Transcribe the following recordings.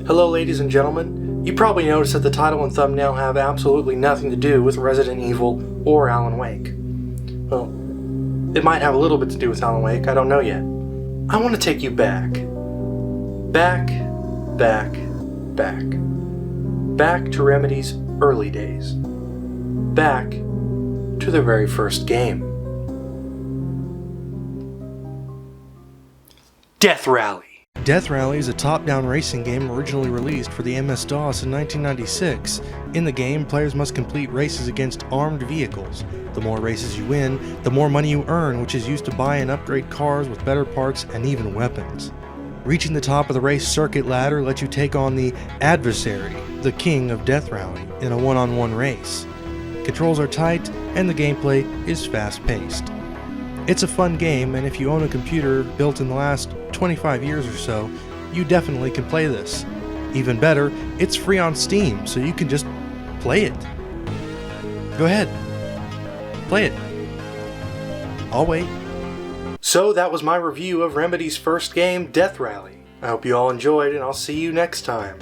Hello ladies and gentlemen, you probably noticed that the title and thumbnail have absolutely nothing to do with Resident Evil or Alan Wake. Well, it might have a little bit to do with Alan Wake, I don't know yet. I want to take you back. Back to Remedy's early days. Back to their very first game. Death Rally. Death Rally is a top-down racing game originally released for the MS-DOS in 1996. In the game, players must complete races against armed vehicles. The more races you win, the more money you earn, which is used to buy and upgrade cars with better parts and even weapons. Reaching the top of the race circuit ladder lets you take on the adversary, the king of Death Rally, in a one-on-one race. Controls are tight, and the gameplay is fast-paced. It's a fun game, and if you own a computer built in the last 25 years or so, you definitely can play this. Even better, it's free on Steam, so you can just play it. Go ahead. Play it. I'll wait. So that was my review of Remedy's first game, Death Rally. I hope you all enjoyed, and I'll see you next time.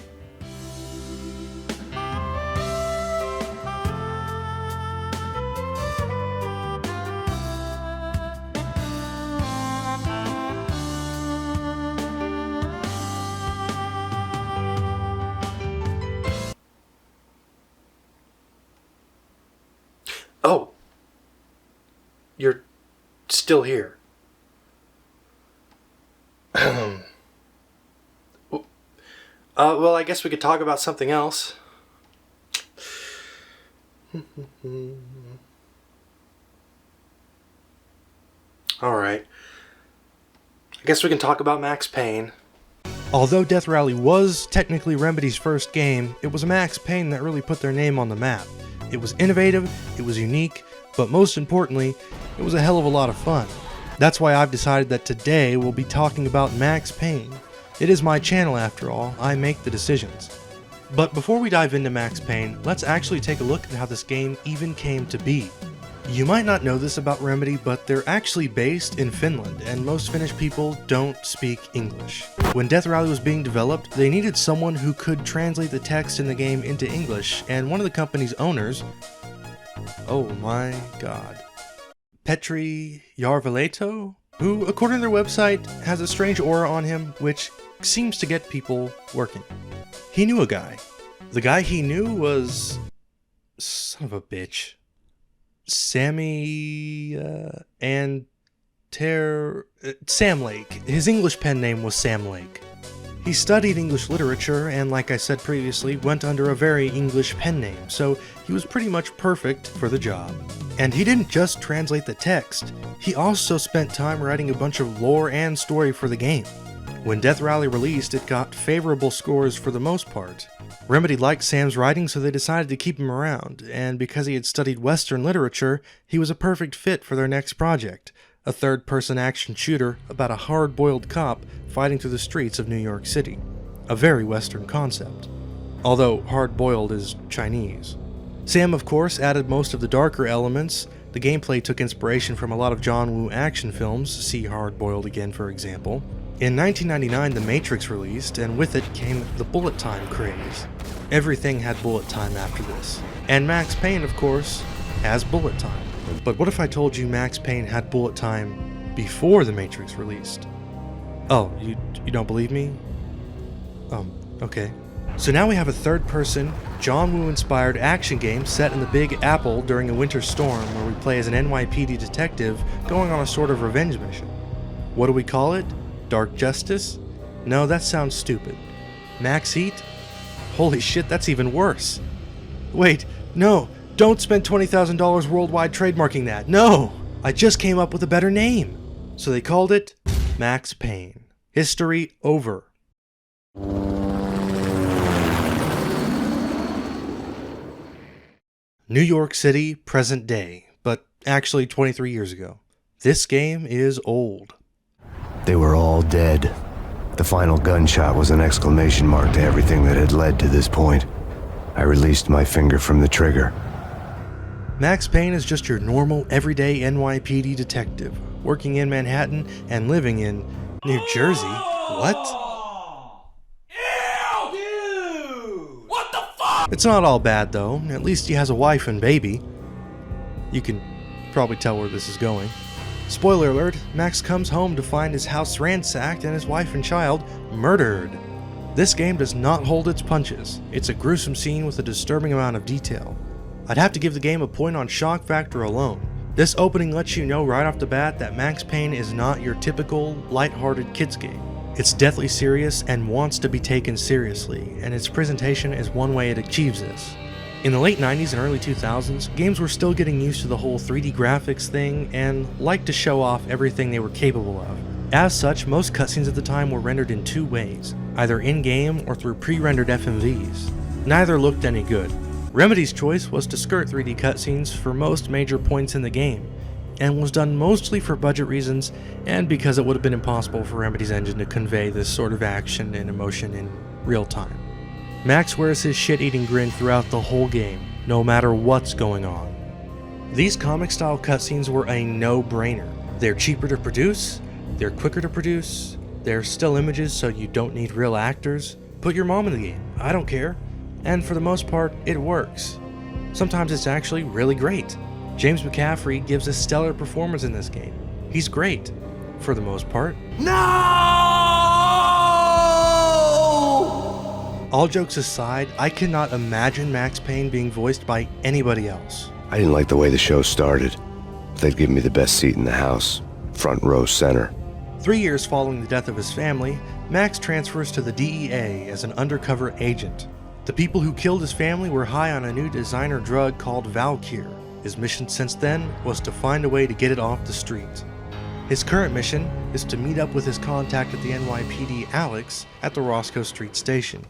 Oh, you're still here. Well, I guess we could talk about something else. Alright. I guess we can talk about Max Payne. Although Death Rally was technically Remedy's first game, it was Max Payne that really put their name on the map. It was innovative, it was unique, but most importantly, it was a hell of a lot of fun. That's why I've decided that today we'll be talking about Max Payne. It is my channel after all, I make the decisions. But before we dive into Max Payne, let's actually take a look at how this game even came to be. You might not know this about Remedy, but they're actually based in Finland, and most Finnish people don't speak English. When Death Rally was being developed, they needed someone who could translate the text in the game into English, and one of the company's owners, oh my god, Petri Järveläto, who, according to their website, has a strange aura on him, which seems to get people working. He knew a guy. The guy he knew was... son of a bitch. Sam Lake. His English pen name was Sam Lake. He studied English literature and, like I said previously, went under a very English pen name, so he was pretty much perfect for the job. And he didn't just translate the text, he also spent time writing a bunch of lore and story for the game. When Death Rally released, it got favorable scores for the most part. Remedy liked Sam's writing, so they decided to keep him around, and because he had studied Western literature, he was a perfect fit for their next project, a third-person action shooter about a hard-boiled cop fighting through the streets of New York City. A very Western concept. Although hard-boiled is Chinese. Sam, of course, added most of the darker elements. The gameplay took inspiration from a lot of John Woo action films, see Hard Boiled again for example. In 1999, The Matrix released, and with it came the bullet time craze. Everything had bullet time after this. And Max Payne, of course, has bullet time. But what if I told you Max Payne had bullet time before The Matrix released? Oh, you don't believe me? Okay. So now we have a third-person, John Woo-inspired action game set in the Big Apple during a winter storm where we play as an NYPD detective going on a sort of revenge mission. What do we call it? Dark Justice? No, that sounds stupid. Max Heat? Holy shit, that's even worse. Wait, no, don't spend $20,000 worldwide trademarking that. No! I just came up with a better name. So they called it Max Payne. History over. New York City, present day, but actually 23 years ago. This game is old. They were all dead. The final gunshot was an exclamation mark to everything that had led to this point. I released my finger from the trigger. Max Payne is just your normal, everyday NYPD detective, working in Manhattan and living in New Jersey. What? Ew! It's not all bad though, at least he has a wife and baby. You can probably tell where this is going. Spoiler alert, Max comes home to find his house ransacked and his wife and child murdered. This game does not hold its punches. It's a gruesome scene with a disturbing amount of detail. I'd have to give the game a point on shock factor alone. This opening lets you know right off the bat that Max Payne is not your typical, lighthearted kids game. It's deathly serious and wants to be taken seriously, and its presentation is one way it achieves this. In the late 90s and early 2000s, games were still getting used to the whole 3D graphics thing and liked to show off everything they were capable of. As such, most cutscenes at the time were rendered in two ways, either in-game or through pre-rendered FMVs. Neither looked any good. Remedy's choice was to skirt 3D cutscenes for most major points in the game, and was done mostly for budget reasons and because it would have been impossible for Remedy's engine to convey this sort of action and emotion in real time. Max wears his shit-eating grin throughout the whole game, no matter what's going on. These comic-style cutscenes were a no-brainer. They're cheaper to produce, they're quicker to produce, they're still images so you don't need real actors. Put your mom in the game, I don't care. And for the most part, it works. Sometimes it's actually really great. James McCaffrey gives a stellar performance in this game. He's great, for the most part. No! All jokes aside, I cannot imagine Max Payne being voiced by anybody else. I didn't like the way the show started. They'd give me the best seat in the house, front row center. 3 years following the death of his family, Max transfers to the DEA as an undercover agent. The people who killed his family were high on a new designer drug called Valkyr. His mission since then was to find a way to get it off the street. His current mission is to meet up with his contact at the NYPD, Alex, at the Roscoe Street station.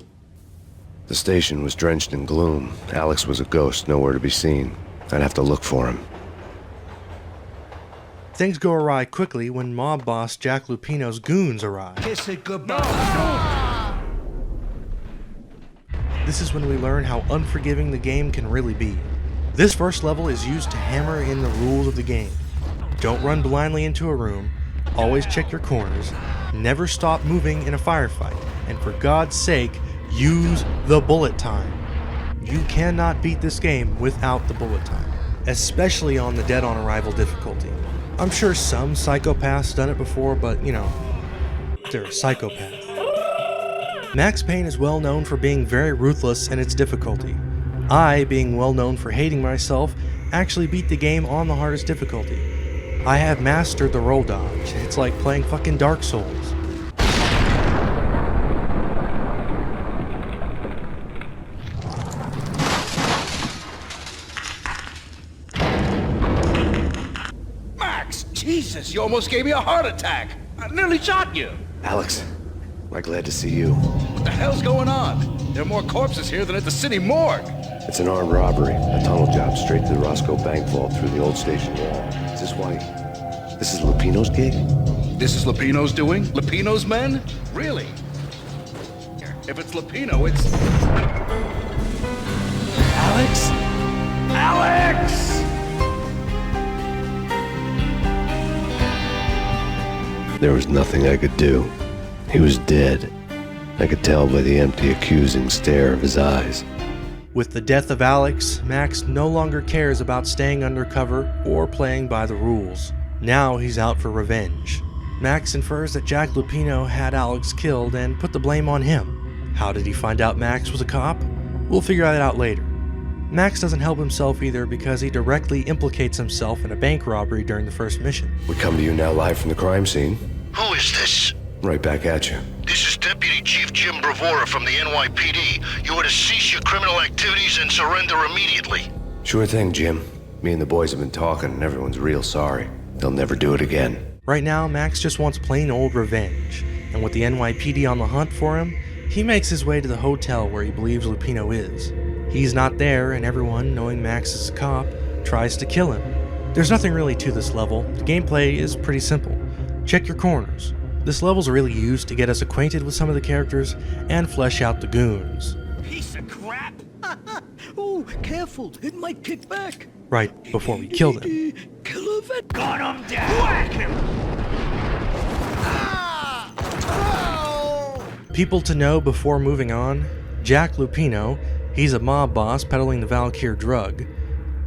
The station was drenched in gloom. Alex was a ghost, nowhere to be seen. I'd have to look for him. Things go awry quickly when mob boss Jack Lupino's goons arrive. Kiss it goodbye. This is when we learn how unforgiving the game can really be. This first level is used to hammer in the rules of the game. Don't run blindly into a room, always check your corners, never stop moving in a firefight, and for God's sake, use the bullet time. You cannot beat this game without the bullet time, especially on the Dead on Arrival difficulty. I'm sure some psychopath's done it before, but you know, they're a psychopath. Max Payne is well known for being very ruthless in its difficulty. I, being well known for hating myself, actually beat the game on the hardest difficulty. I have mastered the roll dodge. It's like playing fucking Dark Souls. Max, Jesus, you almost gave me a heart attack. I nearly shot you. Alex, I'm glad to see you. What the hell's going on? There are more corpses here than at the city morgue. It's an armed robbery, a tunnel job straight to the Roscoe Bank vault through the old station wall. Is this why? This is Lupino's gig? This is Lupino's doing? Lupino's men? Really? If it's Lupino, it's... Alex? Alex! There was nothing I could do. He was dead. I could tell by the empty, accusing stare of his eyes. With the death of Alex, Max no longer cares about staying undercover or playing by the rules. Now he's out for revenge. Max infers that Jack Lupino had Alex killed and put the blame on him. How did he find out Max was a cop? We'll figure that out later. Max doesn't help himself either because he directly implicates himself in a bank robbery during the first mission. We come to you now live from the crime scene. Who is this? Right back at you. This is Deputy Chief Jyim Bravura from the NYPD. You are to cease your criminal activities and surrender immediately. Sure thing, Jim. Me and the boys have been talking and everyone's real sorry. They'll never do it again. Right now, Max just wants plain old revenge, and with the NYPD on the hunt for him, he makes his way to the hotel where he believes Lupino is. He's not there, and everyone, knowing Max is a cop, tries to kill him. There's nothing really to this level. The gameplay is pretty simple. Check your corners. This level's really used to get us acquainted with some of the characters and flesh out the goons. Piece of crap! Oh, careful, it might kick back. Right before we kill them. Killer vet. Gun him down! Whack him! People to know before moving on: Jack Lupino, He's a mob boss peddling the Valkyr drug,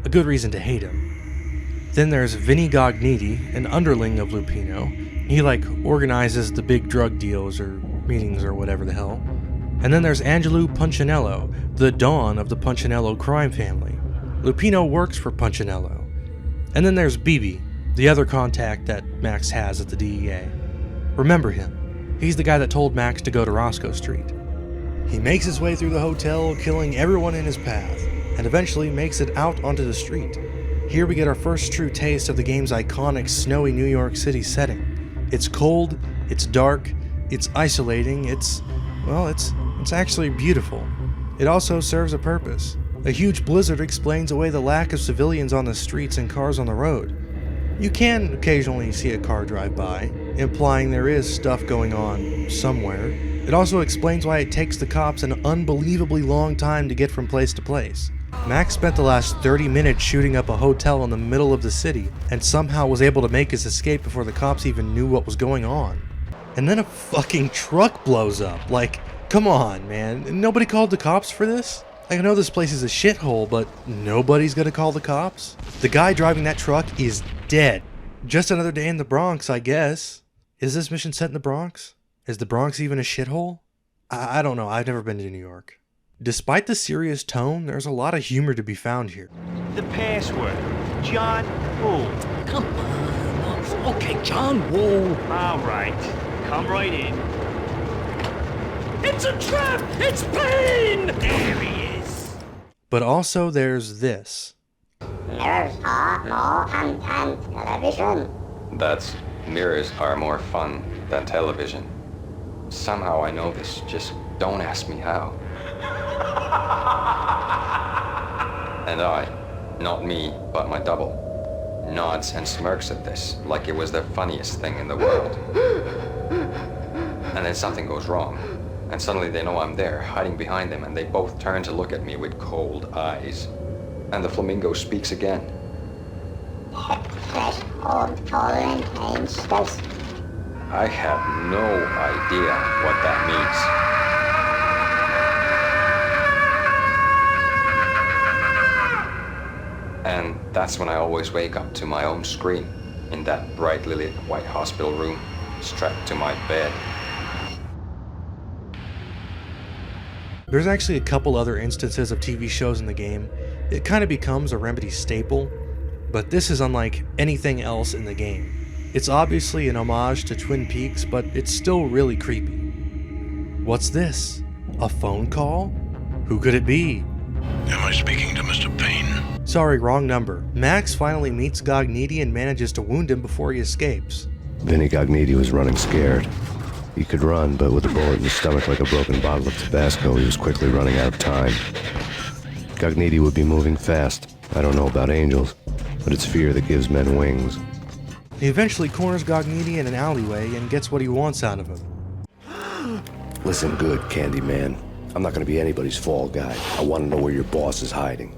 a good reason to hate him. Then there's Vinny Gognitti, an underling of Lupino. He organizes the big drug deals or meetings or whatever the hell. And then there's Angelou Punchinello, the Dawn of the Punchinello crime family. Lupino works for Punchinello. And then there's Bibi, the other contact that Max has at the DEA. Remember him. He's the guy that told Max to go to Roscoe Street. He makes his way through the hotel, killing everyone in his path, and eventually makes it out onto the street. Here we get our first true taste of the game's iconic snowy New York City setting. It's cold, it's dark, it's isolating, it's actually beautiful. It also serves a purpose. A huge blizzard explains away the lack of civilians on the streets and cars on the road. You can occasionally see a car drive by, implying there is stuff going on somewhere. It also explains why it takes the cops an unbelievably long time to get from place to place. Max spent the last 30 minutes shooting up a hotel in the middle of the city, and somehow was able to make his escape before the cops even knew what was going on. And then a fucking truck blows up. Come on, man. Nobody called the cops for this? I know this place is a shithole, but nobody's gonna call the cops? The guy driving that truck is dead. Just another day in the Bronx, I guess. Is this mission set in the Bronx? Is the Bronx even a shithole? I don't know. I've never been to New York. Despite the serious tone, there's a lot of humor to be found here. The password. John Woo. Come on. Okay, John Woo. All right. Come right in. It's a trap! It's Payne! There he is. But also there's this. Mirrors are more fun than television. Mirrors are more fun than television. Somehow I know this, just don't ask me how. And I, not me, but my double, nods and smirks at this like it was the funniest thing in the world. And then something goes wrong, and suddenly they know I'm there, hiding behind them, and they both turn to look at me with cold eyes. And the flamingo speaks again. Threshold tolerant range does. I have no idea what that means. And that's when I always wake up to my own scream in that brightly lit white hospital room, strapped to my bed. There's actually a couple other instances of TV shows in the game. It kind of becomes a Remedy staple, but this is unlike anything else in the game. It's obviously an homage to Twin Peaks, but it's still really creepy. What's this? A phone call? Who could it be? Am I speaking to Mr. Payne? Sorry, wrong number. Max finally meets Gognitti and manages to wound him before he escapes. Vinny Gognitti was running scared. He could run, but with a bullet in his stomach like a broken bottle of Tabasco, he was quickly running out of time. Gognitti would be moving fast. I don't know about angels, but it's fear that gives men wings. He eventually corners Gognitti in an alleyway and gets what he wants out of him. Listen good, Candyman. I'm not gonna be anybody's fall guy. I want to know where your boss is hiding.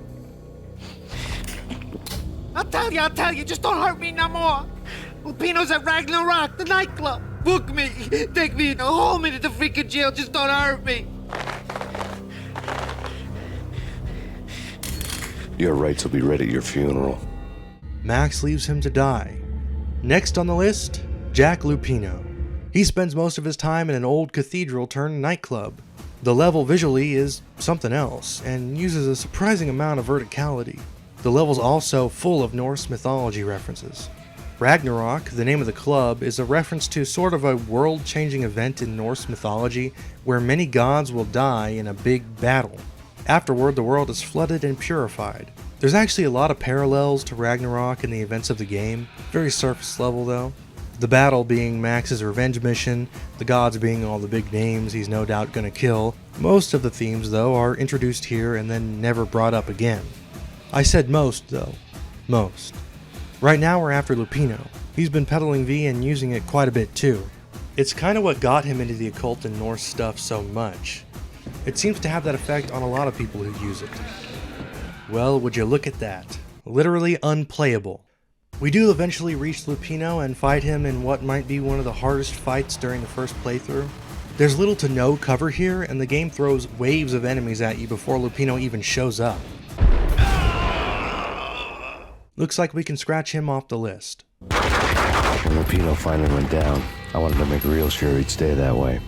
I'll tell you, just don't hurt me no more. Lupino's at Ragnarok, the nightclub. Book me, take me, hold me to the freaking jail, just don't hurt me. Your rights will be read at your funeral. Max leaves him to die. Next on the list, Jack Lupino. He spends most of his time in an old cathedral turned nightclub. The level visually is something else, and uses a surprising amount of verticality. The level's also full of Norse mythology references. Ragnarok, the name of the club, is a reference to sort of a world-changing event in Norse mythology where many gods will die in a big battle. Afterward, the world is flooded and purified. There's actually a lot of parallels to Ragnarok in the events of the game, very surface level though. The battle being Max's revenge mission, the gods being all the big names he's no doubt gonna kill. Most of the themes though are introduced here and then never brought up again. I said most though. Most. Right now we're after Lupino. He's been peddling V and using it quite a bit too. It's kinda what got him into the occult and Norse stuff so much. It seems to have that effect on a lot of people who use it. Well, would you look at that. Literally unplayable. We do eventually reach Lupino and fight him in what might be one of the hardest fights during the first playthrough. There's little to no cover here, and the game throws waves of enemies at you before Lupino even shows up. Looks like we can scratch him off the list. When Lupino finally went down, I wanted to make real sure he'd stay that way.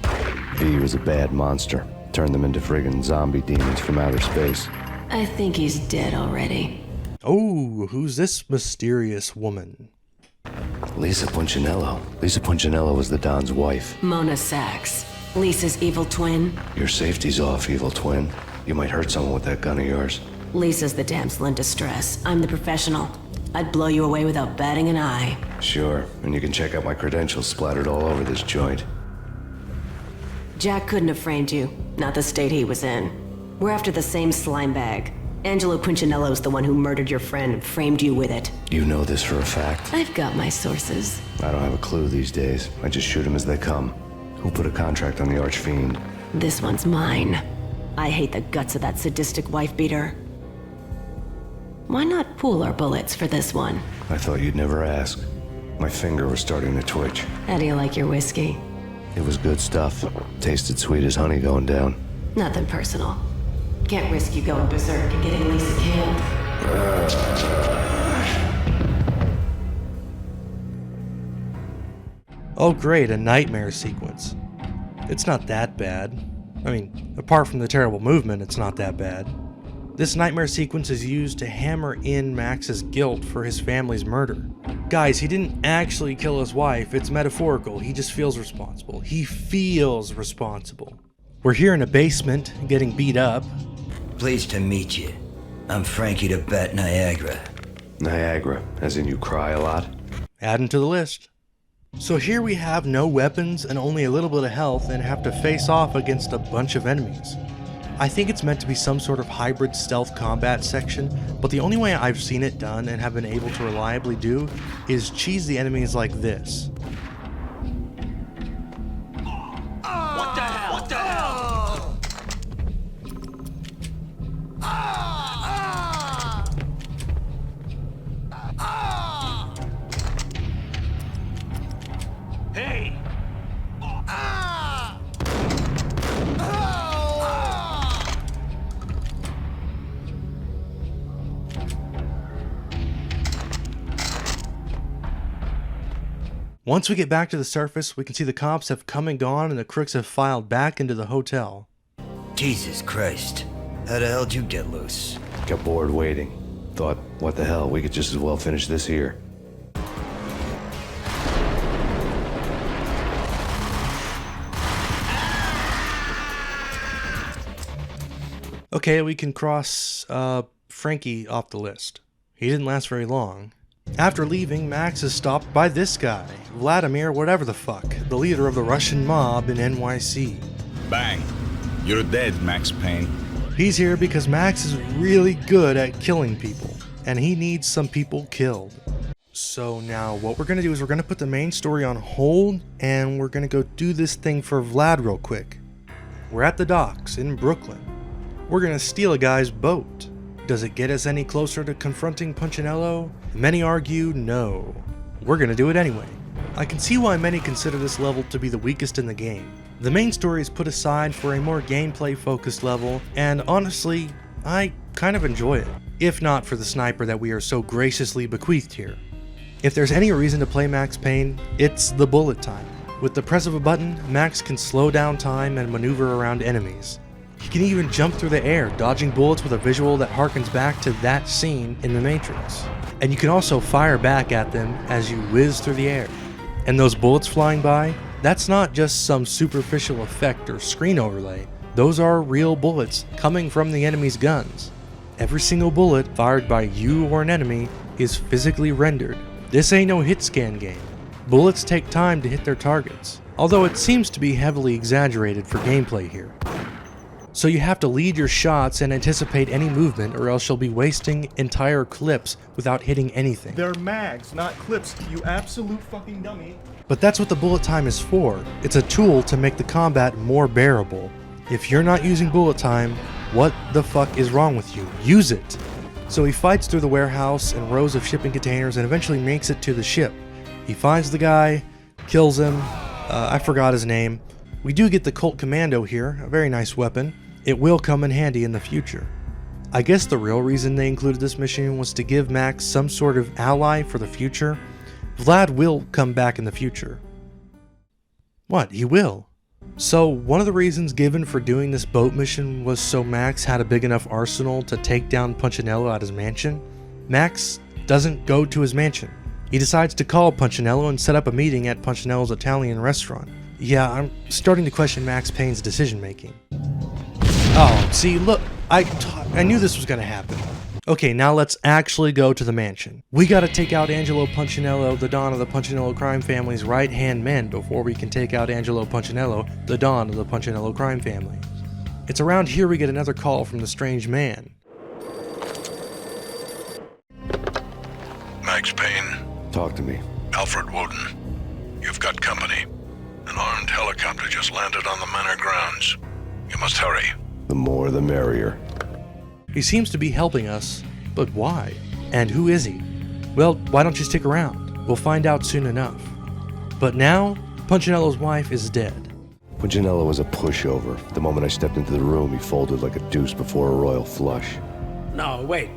V was a bad monster. Turned them into friggin' zombie demons from outer space. I think he's dead already. Oh, who's this mysterious woman? Lisa Punchinello. Lisa Punchinello was the Don's wife. Mona Sachs, Lisa's evil twin. Your safety's off, evil twin. You might hurt someone with that gun of yours. Lisa's the damsel in distress. I'm the professional. I'd blow you away without batting an eye. Sure, and you can check out my credentials splattered all over this joint. Jack couldn't have framed you, not the state he was in. We're after the same slime bag. Angelo Punchinello's the one who murdered your friend and framed you with it. You know this for a fact? I've got my sources. I don't have a clue these days. I just shoot them as they come. Who put a contract on the Archfiend? This one's mine. I hate the guts of that sadistic wife-beater. Why not pool our bullets for this one? I thought you'd never ask. My finger was starting to twitch. How do you like your whiskey? It was good stuff. Tasted sweet as honey going down. Nothing personal. Can't risk you going berserk and getting Lisa killed. Oh great, a nightmare sequence. It's not that bad. I mean, apart from the terrible movement, it's not that bad. This nightmare sequence is used to hammer in Max's guilt for his family's murder. Guys, he didn't actually kill his wife, it's metaphorical, he just feels responsible. He feels responsible. We're here in a basement, getting beat up. Pleased to meet you. I'm Frankie the Bat Niagara. Niagara, as in you cry a lot? Add him to the list. So here we have no weapons and only a little bit of health and have to face off against a bunch of enemies. I think it's meant to be some sort of hybrid stealth combat section, but the only way I've seen it done and have been able to reliably do is cheese the enemies like this. What the hell? What the hell? Hey! Once we get back to the surface, we can see the cops have come and gone and the crooks have filed back into the hotel. Jesus Christ. How the hell did you get loose? Got bored waiting. Thought, what the hell, we could just as well finish this here. Okay, we can cross Frankie off the list. He didn't last very long. After leaving, Max is stopped by this guy, Vladimir whatever the fuck, the leader of the Russian mob in NYC. Bang. You're dead, Max Payne. He's here because Max is really good at killing people, and he needs some people killed. So now what we're going to do is we're going to put the main story on hold, and we're going to go do this thing for Vlad real quick. We're at the docks in Brooklyn. We're going to steal a guy's boat. Does it get us any closer to confronting Punchinello? Many argue no. We're gonna do it anyway. I can see why many consider this level to be the weakest in the game. The main story is put aside for a more gameplay focused level, and honestly, I kind of enjoy it, if not for the sniper that we are so graciously bequeathed here. If there's any reason to play Max Payne, it's the bullet time. With the press of a button, Max can slow down time and maneuver around enemies. He can even jump through the air, dodging bullets with a visual that harkens back to that scene in The Matrix. And you can also fire back at them as you whiz through the air. And those bullets flying by, that's not just some superficial effect or screen overlay. Those are real bullets coming from the enemy's guns. Every single bullet fired by you or an enemy is physically rendered. This ain't no hit scan game. Bullets take time to hit their targets, although it seems to be heavily exaggerated for gameplay here. So you have to lead your shots and anticipate any movement, or else you'll be wasting entire clips without hitting anything. They're mags, not clips, you absolute fucking dummy. But that's what the bullet time is for. It's a tool to make the combat more bearable. If you're not using bullet time, what the fuck is wrong with you? Use it! So he fights through the warehouse and rows of shipping containers and eventually makes it to the ship. He finds the guy, kills him, I forgot his name, We do get the Colt Commando here, a very nice weapon. It will come in handy in the future. I guess the real reason they included this mission was to give Max some sort of ally for the future. Vlad will come back in the future. What? He will. So one of the reasons given for doing this boat mission was so Max had a big enough arsenal to take down Punchinello at his mansion. Max doesn't go to his mansion. He decides to call Punchinello and set up a meeting at Punchinello's Italian restaurant. Yeah, I'm starting to question Max Payne's decision making. Oh, see, look, I knew this was gonna happen. Okay, now let's actually go to the mansion. We gotta take out Angelo Punchinello, the Don of the Punchinello crime family's right-hand men before we can take out Angelo Punchinello, the Don of the Punchinello crime family. It's around here we get another call from the strange man. Max Payne. Talk to me. Alfred Woden. You've got company. An armed helicopter just landed on the manor grounds. You must hurry. The more the merrier. He seems to be helping us, but why? And who is he? Well, why don't you stick around? We'll find out soon enough. But now, Punchinello's wife is dead. Punchinello was a pushover. The moment I stepped into the room, he folded like a deuce before a royal flush. No, wait.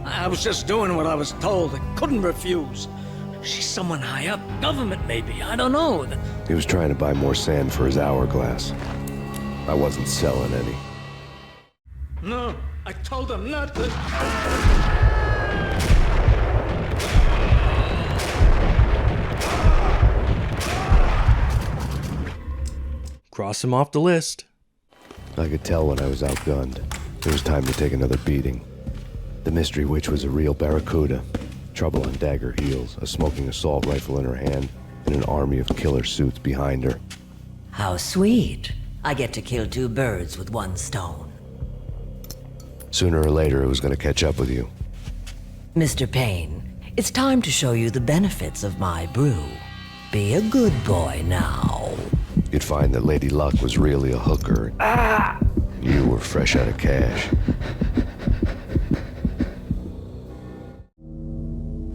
I was just doing what I was told. I couldn't refuse. She's someone high up. Government, maybe. I don't know. He was trying to buy more sand for his hourglass. I wasn't selling any. No, I told him not to. Cross him off the list. I could tell when I was outgunned. It was time to take another beating. The mystery witch was a real barracuda. Trouble on dagger heels, a smoking assault rifle in her hand, and an army of killer suits behind her. How sweet. I get to kill two birds with one stone. Sooner or later, it was going to catch up with you. Mr. Payne, it's time to show you the benefits of my brew. Be a good boy now. You'd find that Lady Luck was really a hooker. You were fresh out of cash.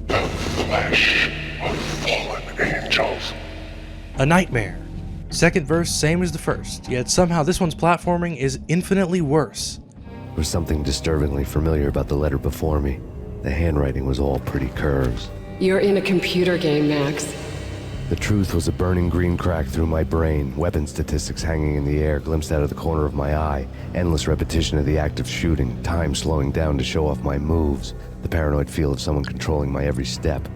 The flesh of fallen angels. A nightmare. Second verse, same as the first, yet somehow this one's platforming is infinitely worse. There was something disturbingly familiar about the letter before me. The handwriting was all pretty curves. You're in a computer game, Max. The truth was a burning green crack through my brain, weapon statistics hanging in the air, glimpsed out of the corner of my eye, endless repetition of the act of shooting, time slowing down to show off my moves, the paranoid feel of someone controlling my every step.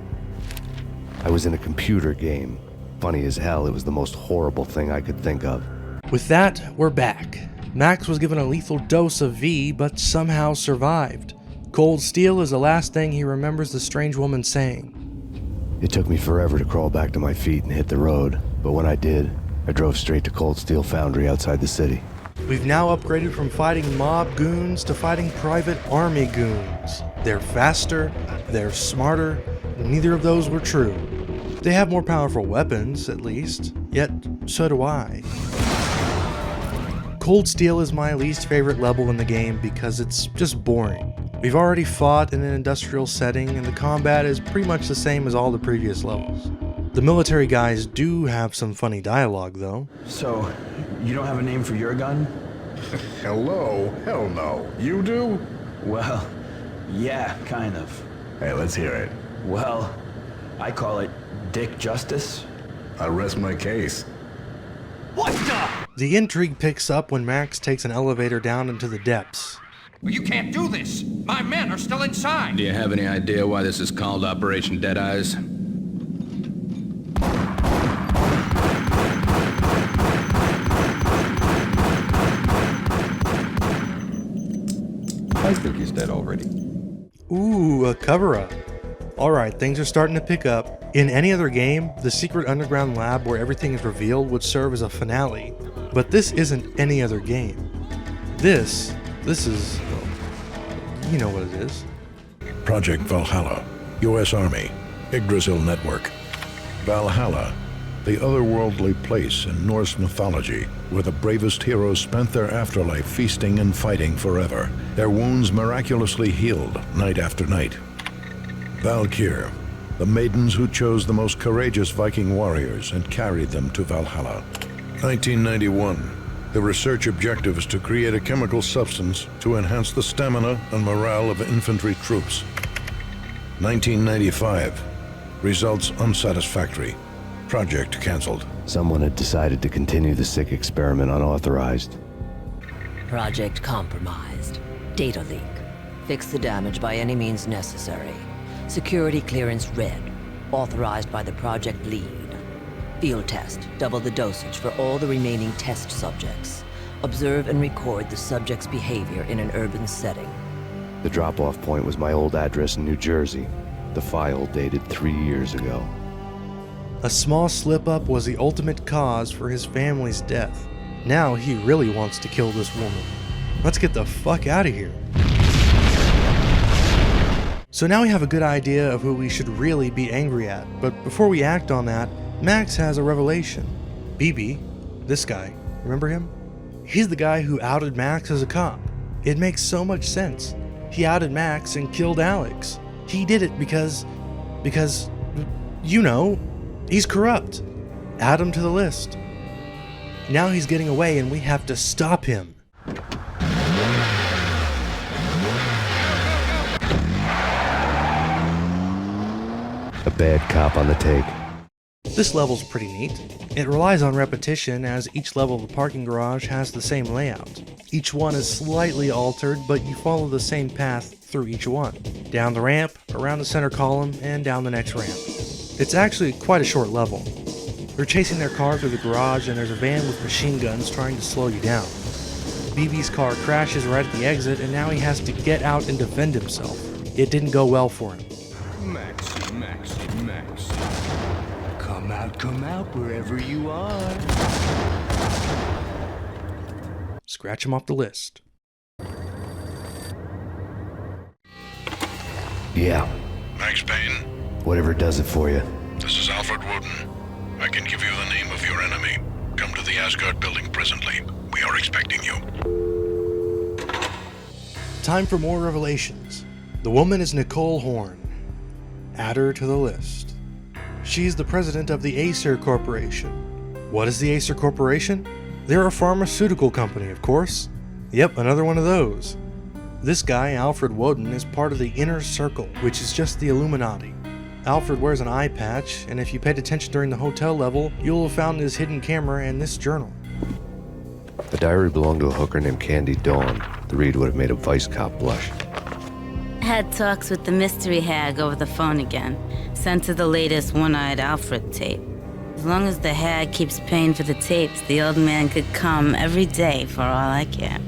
I was in a computer game. Funny as hell, it was the most horrible thing I could think of. With that, we're back. Max was given a lethal dose of V, but somehow survived. Cold steel is the last thing he remembers the strange woman saying. It took me forever to crawl back to my feet and hit the road, but when I did, I drove straight to Cold Steel Foundry outside the city. We've now upgraded from fighting mob goons to fighting private army goons. They're faster, they're smarter, neither of those were true. They have more powerful weapons, at least, yet so do I. Cold Steel is my least favorite level in the game because it's just boring. We've already fought in an industrial setting and the combat is pretty much the same as all the previous levels. The military guys do have some funny dialogue though. So, you don't have a name for your gun? Hello? Hell no. You do? Well, yeah, kind of. Hey, let's hear it. Well, I call it Dick Justice. I rest my case. What the? The intrigue picks up when Max takes an elevator down into the depths. You can't do this. My men are still inside. Do you have any idea why this is called Operation Deadeyes? I think he's dead already. Ooh, a cover-up. Alright, things are starting to pick up. In any other game, the secret underground lab where everything is revealed would serve as a finale. But this isn't any other game. This is... you know what it is. Project Valhalla, U.S. Army, Yggdrasil Network. Valhalla, the otherworldly place in Norse mythology where the bravest heroes spent their afterlife feasting and fighting forever, their wounds miraculously healed night after night. Valkyr, the maidens who chose the most courageous Viking warriors and carried them to Valhalla. 1991. The research objective is to create a chemical substance to enhance the stamina and morale of infantry troops. 1995. Results unsatisfactory. Project cancelled. Someone had decided to continue the sick experiment unauthorized. Project compromised. Data leak. Fix the damage by any means necessary. Security clearance red. Authorized by the project lead. Field test. Double the dosage for all the remaining test subjects. Observe and record the subject's behavior in an urban setting. The drop-off point was my old address in New Jersey. The file dated 3 years ago. A small slip-up was the ultimate cause for his family's death. Now he really wants to kill this woman. Let's get the fuck out of here. So now we have a good idea of who we should really be angry at, but before we act on that, Max has a revelation. BB, this guy, remember him? He's the guy who outed Max as a cop. It makes so much sense. He outed Max and killed Alex. He did it because, you know, he's corrupt. Add him to the list. Now he's getting away and we have to stop him. A bad cop on the take. This level's pretty neat. It relies on repetition as each level of the parking garage has the same layout. Each one is slightly altered, but you follow the same path through each one. Down the ramp, around the center column, and down the next ramp. It's actually quite a short level. They're chasing their car through the garage and there's a van with machine guns trying to slow you down. BB's car crashes right at the exit and now he has to get out and defend himself. It didn't go well for him. Max. Come out wherever you are. Scratch him off the list. Yeah. Max Payne, Whatever does it for you. this is Alfred Woden. I can give you the name of your enemy. Come to the Asgard building presently. We are expecting you. Time for more revelations. The woman is Nicole Horn. Add her to the list. She's the president of the Acer Corporation. What is the Acer Corporation? They're a pharmaceutical company, of course. Yep, another one of those. This guy, Alfred Woden, is part of the Inner Circle, which is just the Illuminati. Alfred wears an eye patch, and if you paid attention during the hotel level, you'll have found his hidden camera and this journal. The diary belonged to a hooker named Candy Dawn. The read would have made a vice cop blush. Had talks with the mystery hag over the phone again. Sent her the latest One-Eyed Alfred tape. As long as the hag keeps paying for the tapes, the old man could come every day for all I care.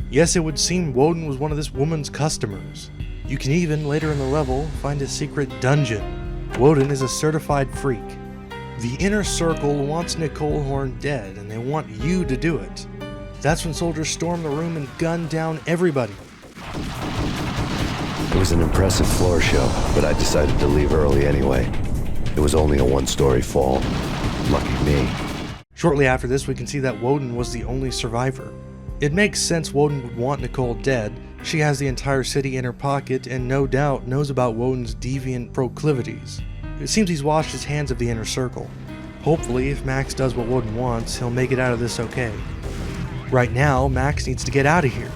Yes, it would seem Woden was one of this woman's customers. You can even, later in the level, find a secret dungeon. Woden is a certified freak. The Inner Circle wants Nicole Horn dead, and they want you to do it. That's when soldiers storm the room and gun down everybody. It was an impressive floor show, but I decided to leave early anyway. It was only a one-story fall. Lucky me. Shortly after this, we can see that Woden was the only survivor. It makes sense Woden would want Nicole dead. She has the entire city in her pocket and no doubt knows about Woden's deviant proclivities. It seems he's washed his hands of the Inner Circle. Hopefully, if Max does what Woden wants, he'll make it out of this okay. Right now, Max needs to get out of here.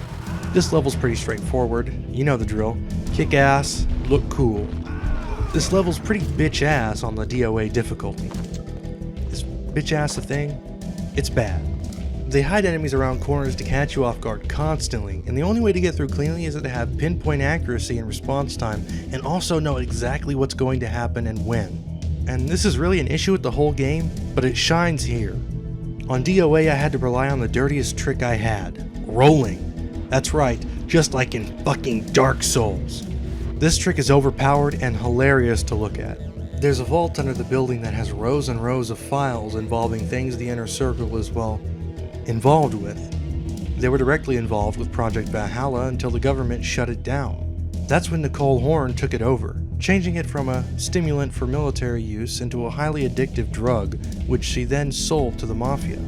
This level's pretty straightforward. You know the drill. Kick ass, look cool. This level's pretty bitch ass on the DOA difficulty. Is bitch ass a thing? It's bad. They hide enemies around corners to catch you off guard constantly, and the only way to get through cleanly is to have pinpoint accuracy and response time, and also know exactly what's going to happen and when. And this is really an issue with the whole game, but it shines here. On DOA I had to rely on the dirtiest trick I had. Rolling. That's right, just like in fucking Dark Souls. This trick is overpowered and hilarious to look at. There's a vault under the building that has rows and rows of files involving things the Inner Circle was, well, involved with. They were directly involved with Project Valhalla until the government shut it down. That's when Nicole Horn took it over, changing it from a stimulant for military use into a highly addictive drug, which she then sold to the Mafia.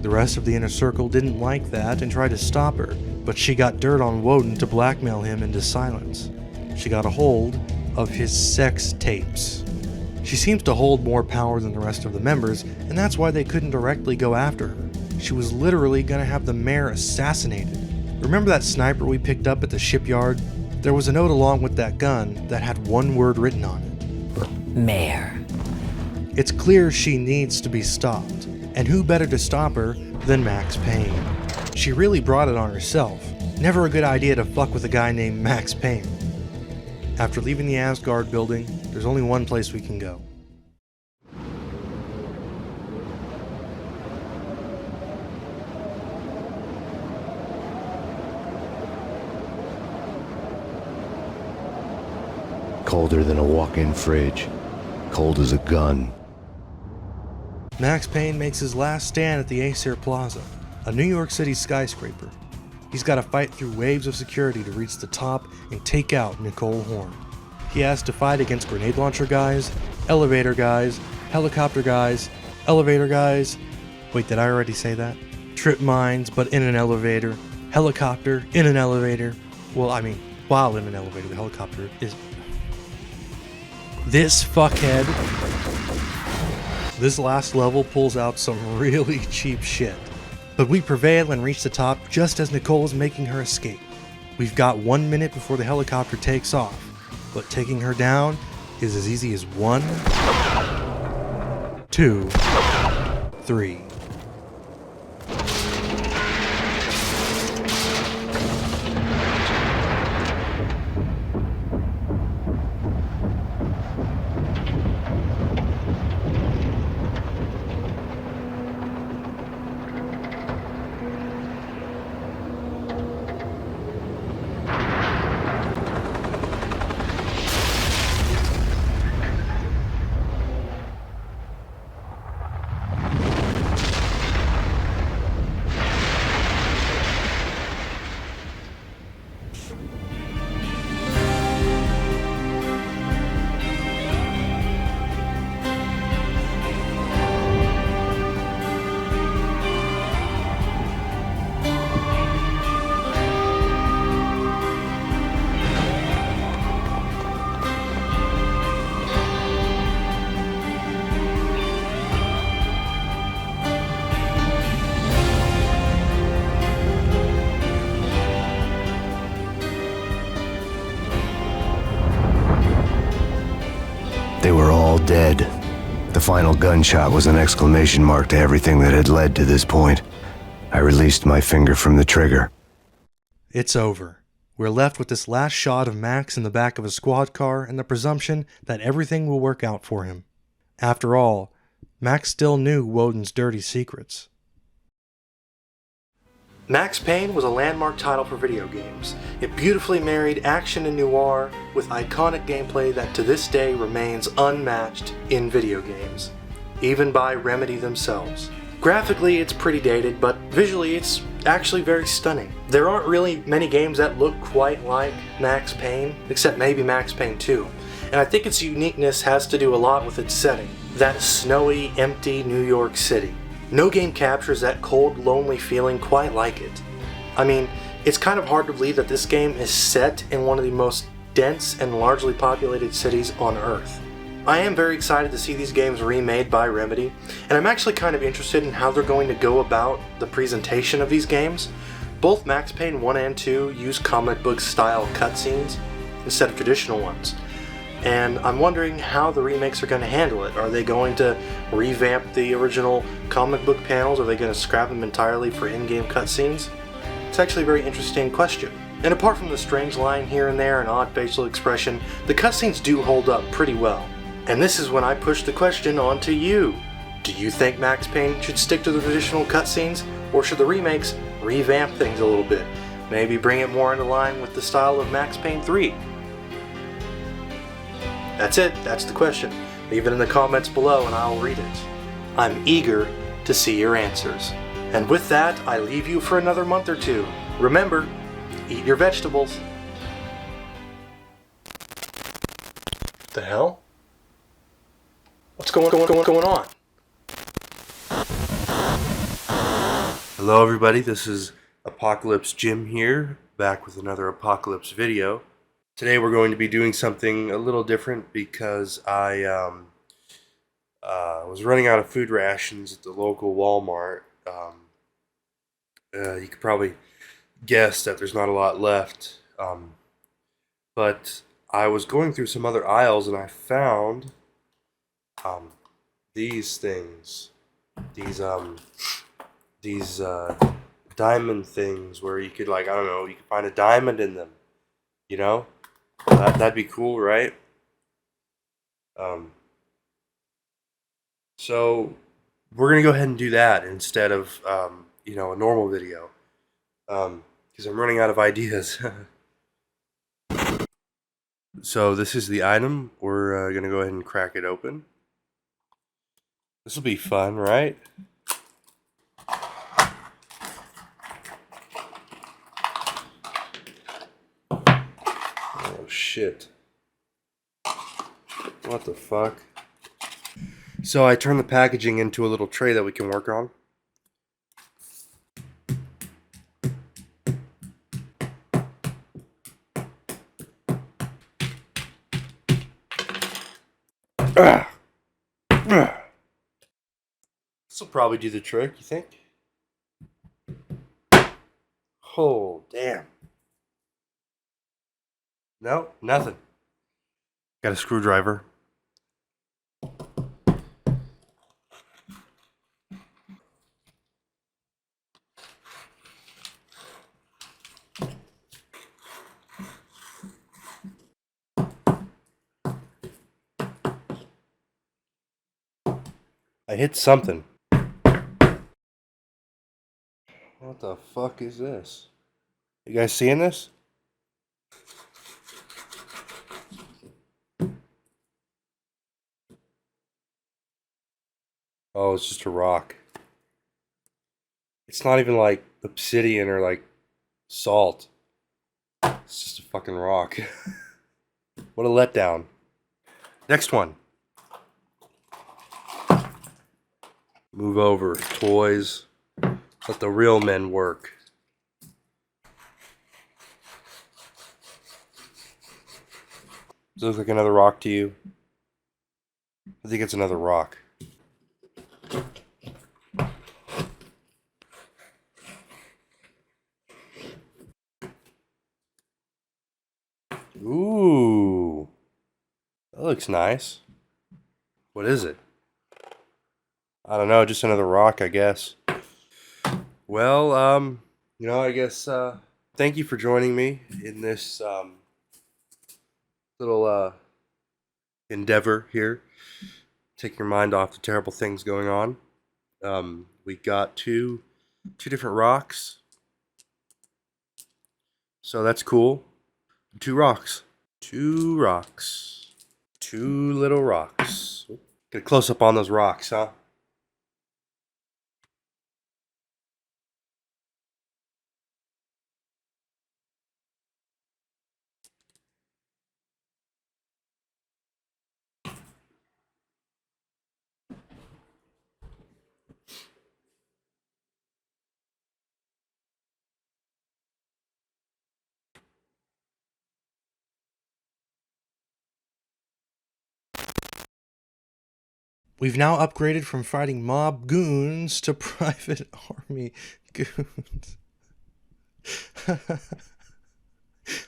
The rest of the Inner Circle didn't like that and tried to stop her, but she got dirt on Woden to blackmail him into silence. She got a hold of his sex tapes. She seems to hold more power than the rest of the members, and that's why they couldn't directly go after her. She was literally gonna have the mayor assassinated. Remember that sniper we picked up at the shipyard? There was a note along with that gun that had one word written on it. Mayor. It's clear she needs to be stopped, and who better to stop her than Max Payne? She really brought it on herself. Never a good idea to fuck with a guy named Max Payne. After leaving the Asgard building, there's only one place we can go. Colder than a walk-in fridge. Cold as a gun. Max Payne makes his last stand at the Acer Plaza, a New York City skyscraper. He's got to fight through waves of security to reach the top and take out Nicole Horn. He has to fight against grenade launcher guys, elevator guys, helicopter guys, elevator guys. Wait, did I already say that? Trip mines, but in an elevator. Helicopter, in an elevator. Well, I mean, while in an elevator, the helicopter is... This fuckhead. This last level pulls out some really cheap shit. But we prevail and reach the top just as Nicole is making her escape. We've got 1 minute before the helicopter takes off, but taking her down is as easy as 1, 2, 3. They were all dead. The final gunshot was an exclamation mark to everything that had led to this point. I released my finger from the trigger. It's over. We're left with this last shot of Max in the back of a squad car and the presumption that everything will work out for him. After all, Max still knew Woden's dirty secrets. Max Payne was a landmark title for video games. It beautifully married action and noir with iconic gameplay that to this day remains unmatched in video games, even by Remedy themselves. Graphically, it's pretty dated, but visually it's actually very stunning. There aren't really many games that look quite like Max Payne, except maybe Max Payne 2. And I think its uniqueness has to do a lot with its setting, that snowy, empty New York City. No game captures that cold, lonely feeling quite like it. I mean, it's kind of hard to believe that this game is set in one of the most dense and largely populated cities on Earth. I am very excited to see these games remade by Remedy, and I'm actually kind of interested in how they're going to go about the presentation of these games. Both Max Payne 1 and 2 use comic book style cutscenes instead of traditional ones. And I'm wondering how the remakes are going to handle it. Are they going to revamp the original comic book panels? Are they going to scrap them entirely for in-game cutscenes? It's actually a very interesting question. And apart from the strange line here and there and odd facial expression, the cutscenes do hold up pretty well. And this is when I push the question on to you. Do you think Max Payne should stick to the traditional cutscenes, or should the remakes revamp things a little bit? Maybe bring it more into line with the style of Max Payne 3? That's it, that's the question. Leave it in the comments below and I'll read it. I'm eager to see your answers. And with that, I leave you for another month or two. Remember, eat your vegetables. The hell? What's going on? Hello everybody, this is Apocalypse Jyim here, back with another Apocalypse video. Today we're going to be doing something a little different because I was running out of food rations at the local Walmart. You could probably guess that there's not a lot left. But I was going through some other aisles and I found these things. These diamond things where you could, like, I don't know, you could find a diamond in them. You know? That'd be cool, right? So we're gonna go ahead and do that instead of you know, a normal video, because I'm running out of ideas. So this is the item. We're gonna go ahead and crack it open. This will be fun, right? Oh shit. What the fuck? So I turned the packaging into a little tray that we can work on. This will probably do the trick, you think? Oh, damn. No, nothing. Got a screwdriver. I hit something. What the fuck is this? You guys seeing this? Oh, it's just a rock. It's not even like obsidian or like salt. It's just a fucking rock. What a letdown. Next one. Move over. Toys. Let the real men work. Does it look like another rock to you? I think it's another rock. Ooh. That looks nice. What is it? I don't know, just another rock, I guess. Well, you know, I guess, thank you for joining me in this, little, endeavor here. Take your mind off the terrible things going on. We got two different rocks. So that's cool. 2 rocks. 2 rocks. 2 little rocks. Get a close up on those rocks, huh? We've now upgraded from fighting mob goons to private army goons.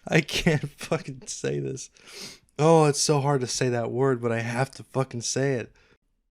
I can't fucking say this. Oh, it's so hard to say that word, but I have to fucking say it.